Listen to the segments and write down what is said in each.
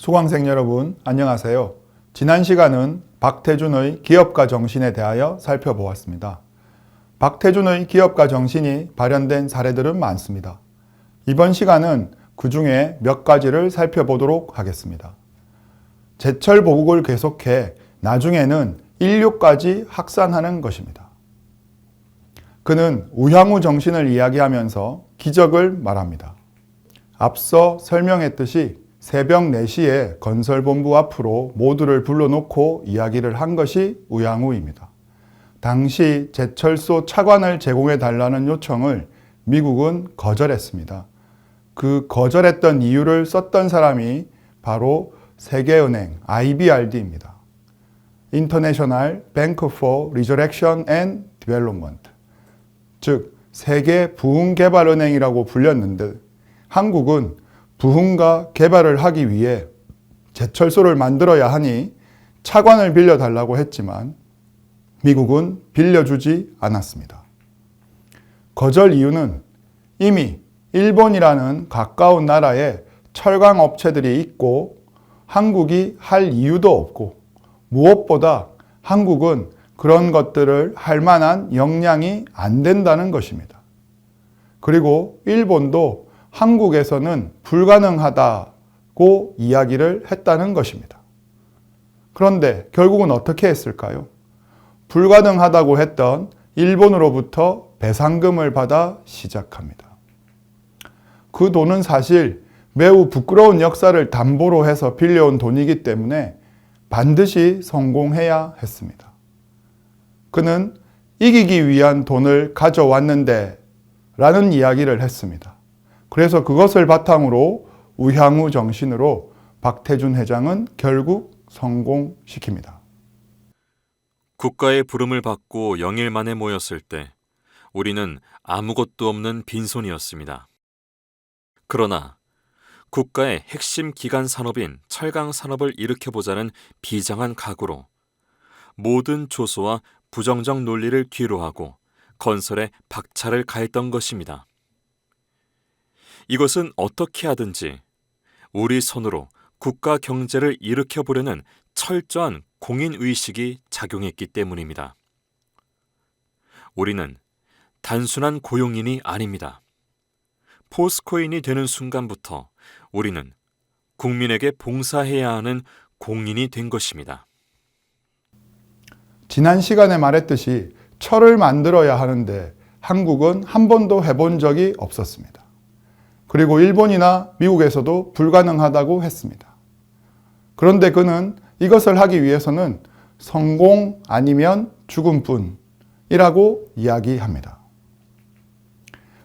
수강생 여러분, 안녕하세요. 지난 시간은 박태준의 기업가 정신에 대하여 살펴보았습니다. 박태준의 기업가 정신이 발현된 사례들은 많습니다. 이번 시간은 그 중에 몇 가지를 살펴보도록 하겠습니다. 제철 보국을 계속해 나중에는 인류까지 확산하는 것입니다. 그는 우향우 정신을 이야기하면서 기적을 말합니다. 앞서 설명했듯이 새벽 4시에 건설본부 앞으로 모두를 불러놓고 이야기를 한 것이 우양우입니다. 당시 제철소 차관을 제공해 달라는 요청을 미국은 거절했습니다. 그 거절했던 이유를 썼던 사람이 바로 세계은행 IBRD입니다. International Bank for Resurrection and Development, 즉 세계부흥개발은행이라고 불렸는데 한국은 부흥과 개발을 하기 위해 제철소를 만들어야 하니 차관을 빌려달라고 했지만 미국은 빌려주지 않았습니다. 거절 이유는 이미 일본이라는 가까운 나라에 철강 업체들이 있고 한국이 할 이유도 없고 무엇보다 한국은 그런 것들을 할 만한 역량이 안 된다는 것입니다. 그리고 일본도 한국에서는 불가능하다고 이야기를 했다는 것입니다. 그런데 결국은 어떻게 했을까요? 불가능하다고 했던 일본으로부터 배상금을 받아 시작합니다. 그 돈은 사실 매우 부끄러운 역사를 담보로 해서 빌려온 돈이기 때문에 반드시 성공해야 했습니다. 그는 이기기 위한 돈을 가져왔는데 라는 이야기를 했습니다. 그래서 그것을 바탕으로 우향우 정신으로 박태준 회장은 결국 성공시킵니다. 국가의 부름을 받고 영일 만에 모였을 때 우리는 아무것도 없는 빈손이었습니다. 그러나 국가의 핵심 기간 산업인 철강 산업을 일으켜보자는 비장한 각오로 모든 조소와 부정적 논리를 뒤로하고 건설에 박차를 가했던 것입니다. 이것은 어떻게 하든지 우리 손으로 국가 경제를 일으켜보려는 철저한 공인의식이 작용했기 때문입니다. 우리는 단순한 고용인이 아닙니다. 포스코인이 되는 순간부터 우리는 국민에게 봉사해야 하는 공인이 된 것입니다. 지난 시간에 말했듯이 철을 만들어야 하는데 한국은 한 번도 해본 적이 없었습니다. 그리고 일본이나 미국에서도 불가능하다고 했습니다. 그런데 그는 이것을 하기 위해서는 성공 아니면 죽음뿐이라고 이야기합니다.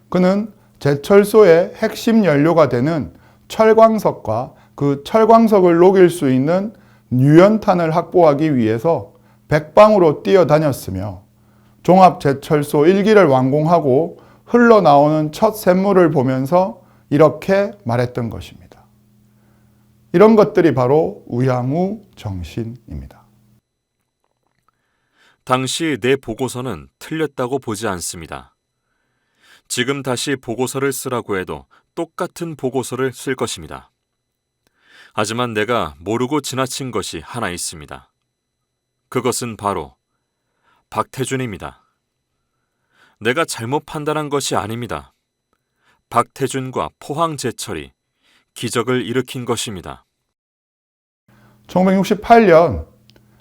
그는 제철소의 핵심 연료가 되는 철광석과 그 철광석을 녹일 수 있는 유연탄을 확보하기 위해서 백방으로 뛰어다녔으며 종합제철소 1기를 완공하고 흘러나오는 첫 샘물을 보면서 이렇게 말했던 것입니다. 이런 것들이 바로 우향우 정신입니다. 당시 내 보고서는 틀렸다고 보지 않습니다. 지금 다시 보고서를 쓰라고 해도 똑같은 보고서를 쓸 것입니다. 하지만 내가 모르고 지나친 것이 하나 있습니다. 그것은 바로 박태준입니다. 내가 잘못 판단한 것이 아닙니다. 박태준과 포항제철이 기적을 일으킨 것입니다. 1968년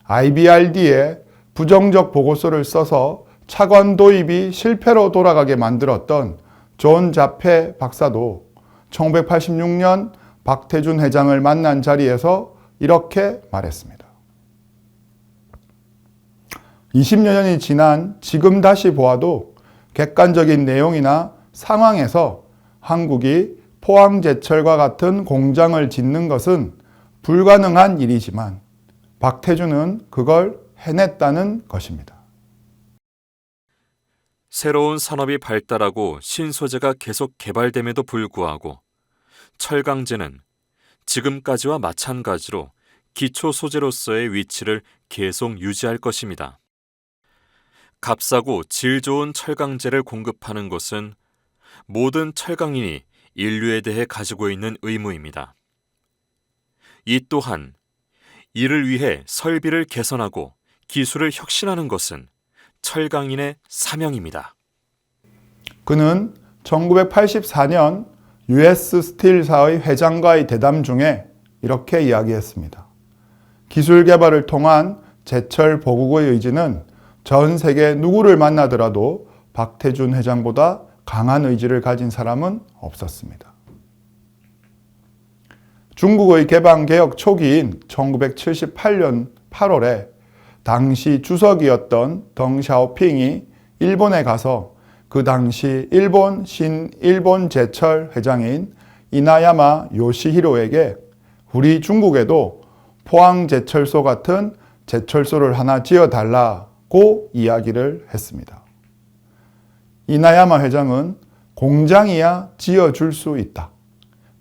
IBRD에 부정적 보고서를 써서 차관 도입이 실패로 돌아가게 만들었던 존 자페 박사도 1986년 박태준 회장을 만난 자리에서 이렇게 말했습니다. 20여 년이 지난 지금 다시 보아도 객관적인 내용이나 상황에서 한국이 포항제철과 같은 공장을 짓는 것은 불가능한 일이지만 박태준은 그걸 해냈다는 것입니다. 새로운 산업이 발달하고 신소재가 계속 개발됨에도 불구하고 철강제는 지금까지와 마찬가지로 기초 소재로서의 위치를 계속 유지할 것입니다. 값싸고 질 좋은 철강제를 공급하는 것은 모든 철강인이 인류에 대해 가지고 있는 의무입니다. 이 또한 이를 위해 설비를 개선하고 기술을 혁신하는 것은 철강인의 사명입니다. 그는 1984년 US 스틸사의 회장과의 대담 중에 이렇게 이야기했습니다. 기술 개발을 통한 제철 보국의 의지는 전 세계 누구를 만나더라도 박태준 회장보다 강한 의지를 가진 사람은 없었습니다. 중국의 개방개혁 초기인 1978년 8월에 당시 주석이었던 덩샤오핑이 일본에 가서 그 당시 일본 신일본 제철 회장인 이나야마 요시히로에게 우리 중국에도 포항제철소 같은 제철소를 하나 지어달라고 이야기를 했습니다. 이나야마 회장은 공장이야 지어줄 수 있다.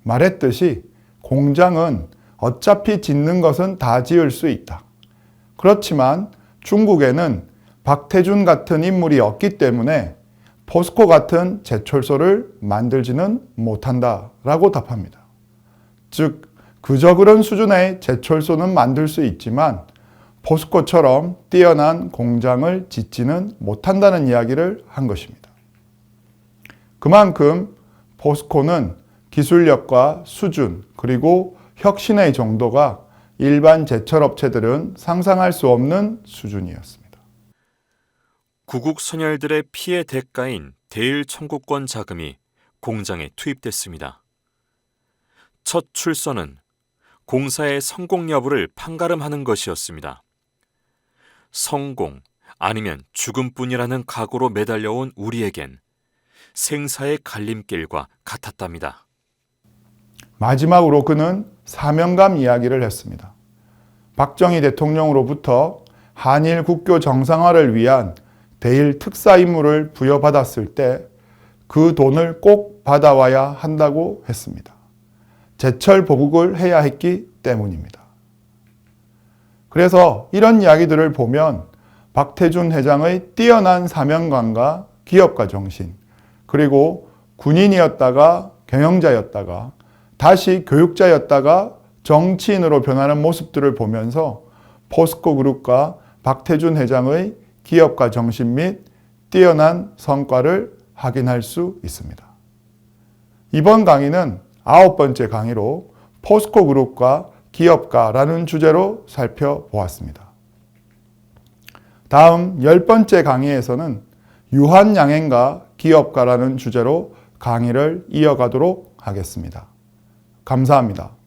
말했듯이 공장은 어차피 짓는 것은 다 지을 수 있다. 그렇지만 중국에는 박태준 같은 인물이 없기 때문에 포스코 같은 제철소를 만들지는 못한다라고 답합니다. 즉, 그저 그런 수준의 제철소는 만들 수 있지만 포스코처럼 뛰어난 공장을 짓지는 못한다는 이야기를 한 것입니다. 그만큼 포스코는 기술력과 수준 그리고 혁신의 정도가 일반 제철업체들은 상상할 수 없는 수준이었습니다. 구국 선열들의 피해 대가인 대일 청구권 자금이 공장에 투입됐습니다. 첫 출선은 공사의 성공 여부를 판가름하는 것이었습니다. 성공 아니면 죽음뿐이라는 각오로 매달려온 우리에겐 생사의 갈림길과 같았답니다. 마지막으로 그는 사명감 이야기를 했습니다. 박정희 대통령으로부터 한일 국교 정상화를 위한 대일 특사 임무를 부여받았을 때 그 돈을 꼭 받아와야 한다고 했습니다. 제철 보국을 해야 했기 때문입니다. 그래서 이런 이야기들을 보면 박태준 회장의 뛰어난 사명감과 기업가 정신, 그리고 군인이었다가 경영자였다가 다시 교육자였다가 정치인으로 변하는 모습들을 보면서 포스코 그룹과 박태준 회장의 기업가 정신 및 뛰어난 성과를 확인할 수 있습니다. 이번 강의는 9번째 강의로 포스코 그룹과 기업가라는 주제로 살펴보았습니다. 다음 10번째 강의에서는 유한양행과 기업가라는 주제로 강의를 이어가도록 하겠습니다. 감사합니다.